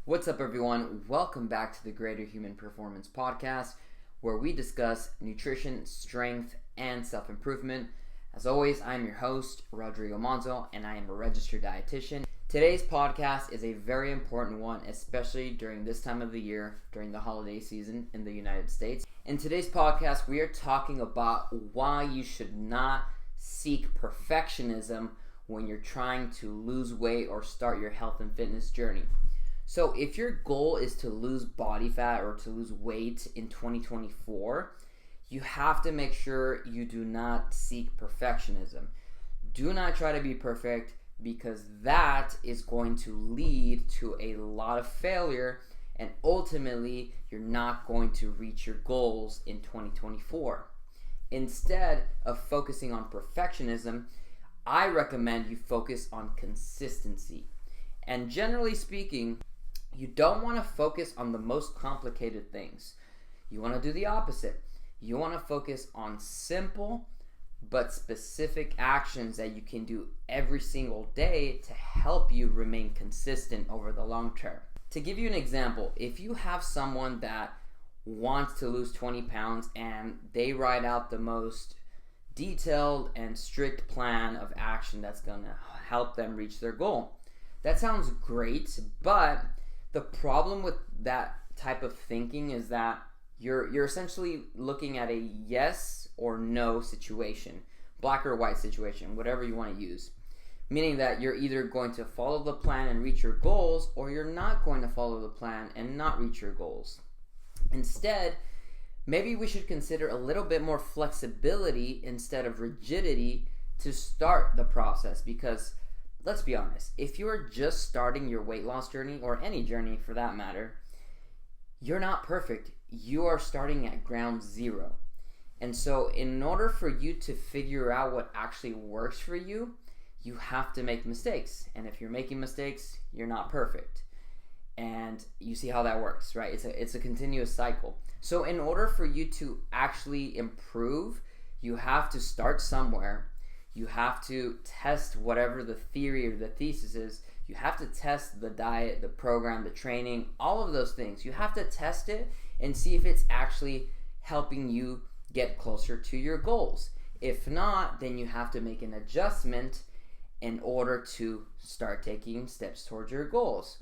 What's up, everyone? Welcome back to the Greater Human Performance Podcast, where we discuss nutrition, strength, and self-improvement. As always, I'm your host, Rodrigo Monzo, and I am a registered dietitian. Today's podcast is a very important one, especially during this time of the year, during the holiday season in the United States. In today's podcast, we are talking about why you should not seek perfectionism when you're trying to lose weight or start your health and fitness journey. So if your goal is to lose body fat or to lose weight in 2024, you have to make sure you do not seek perfectionism. Do not try to be perfect, because that is going to lead to a lot of failure, and ultimately you're not going to reach your goals in 2024. Instead of focusing on perfectionism, I recommend you focus on consistency. And generally speaking, you don't want to focus on the most complicated things. You want to do the opposite. You want to focus on simple but specific actions that you can do every single day to help you remain consistent over the long term. To give you an example, if you have someone that wants to lose 20 pounds and they write out the most detailed and strict plan of action that's going to help them reach their goal, that sounds great, but the problem with that type of thinking is that you're essentially looking at a yes or no situation, black or white situation, whatever you want to use. Meaning that you're either going to follow the plan and reach your goals, or you're not going to follow the plan and not reach your goals. Instead, maybe we should consider a little bit more flexibility instead of rigidity to start the process, because let's be honest, if you're just starting your weight loss journey, or any journey for that matter, you're not perfect. You are starting at ground zero. And so in order for you to figure out what actually works for you, you have to make mistakes. And if you're making mistakes, you're not perfect. And you see how that works, right? It's a continuous cycle. So in order for you to actually improve, you have to start somewhere. You have to test whatever the theory or the thesis is. You have to test the diet, the program, the training, all of those things. You have to test it and see if it's actually helping you get closer to your goals. If not, then you have to make an adjustment in order to start taking steps towards your goals.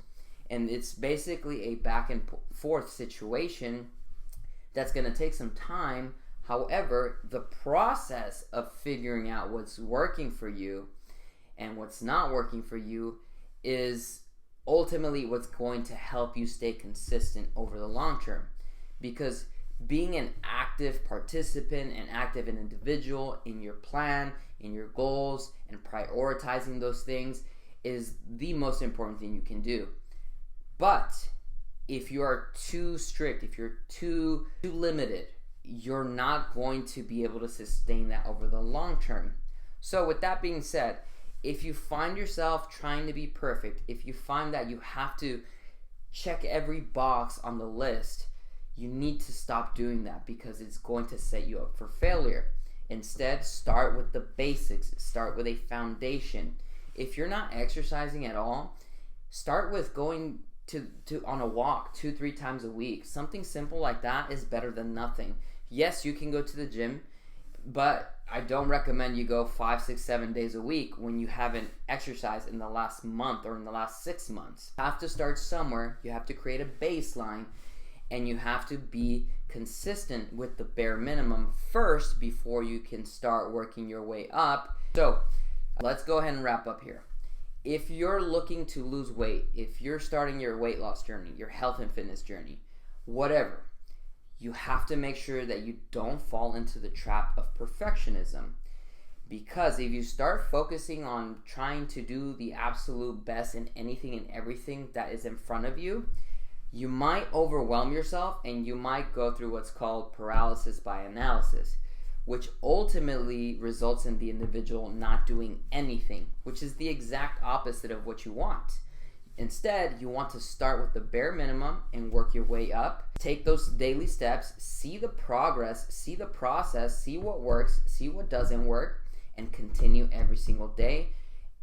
And it's basically a back and forth situation that's going to take some time. However, the process of figuring out what's working for you and what's not working for you is ultimately what's going to help you stay consistent over the long term. Because being an active participant and active an individual in your plan, in your goals, and prioritizing those things is the most important thing you can do. But if you are too strict, if you're too limited, you're not going to be able to sustain that over the long term. So with that being said, if you find yourself trying to be perfect, if you find that you have to check every box on the list, you need to stop doing that, because it's going to set you up for failure. Instead, start with the basics. Start with a foundation. If you're not exercising at all, start with going to on a walk 2-3 times a week. Something simple like that is better than nothing. Yes, you can go to the gym, but I don't recommend you go 5, 6, 7 days a week when you haven't exercised in the last month or in the last 6 months. You have to start somewhere. You have to create a baseline, and you have to be consistent with the bare minimum first before you can start working your way up. So let's go ahead and wrap up here. If you're looking to lose weight, if you're starting your weight loss journey, your health and fitness journey, whatever, you have to make sure that you don't fall into the trap of perfectionism. Because if you start focusing on trying to do the absolute best in anything and everything that is in front of you, you might overwhelm yourself, and you might go through what's called paralysis by analysis, which ultimately results in the individual not doing anything, which is the exact opposite of what you want. Instead, you want to start with the bare minimum and work your way up. Take those daily steps, see the progress, see the process, see what works, see what doesn't work, and continue every single day.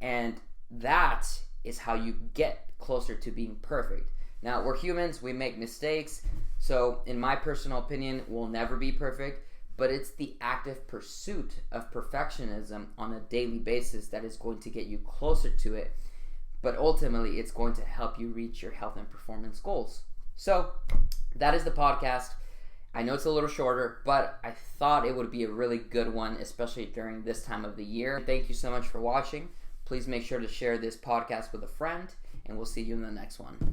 And that is how you get closer to being perfect. Now, we're humans, we make mistakes, so in my personal opinion, we'll never be perfect, but it's the active pursuit of perfectionism on a daily basis that is going to get you closer to it, but ultimately, it's going to help you reach your health and performance goals. So, that is the podcast. I know it's a little shorter, but I thought it would be a really good one, especially during this time of the year. Thank you so much for watching. Please make sure to share this podcast with a friend, and we'll see you in the next one.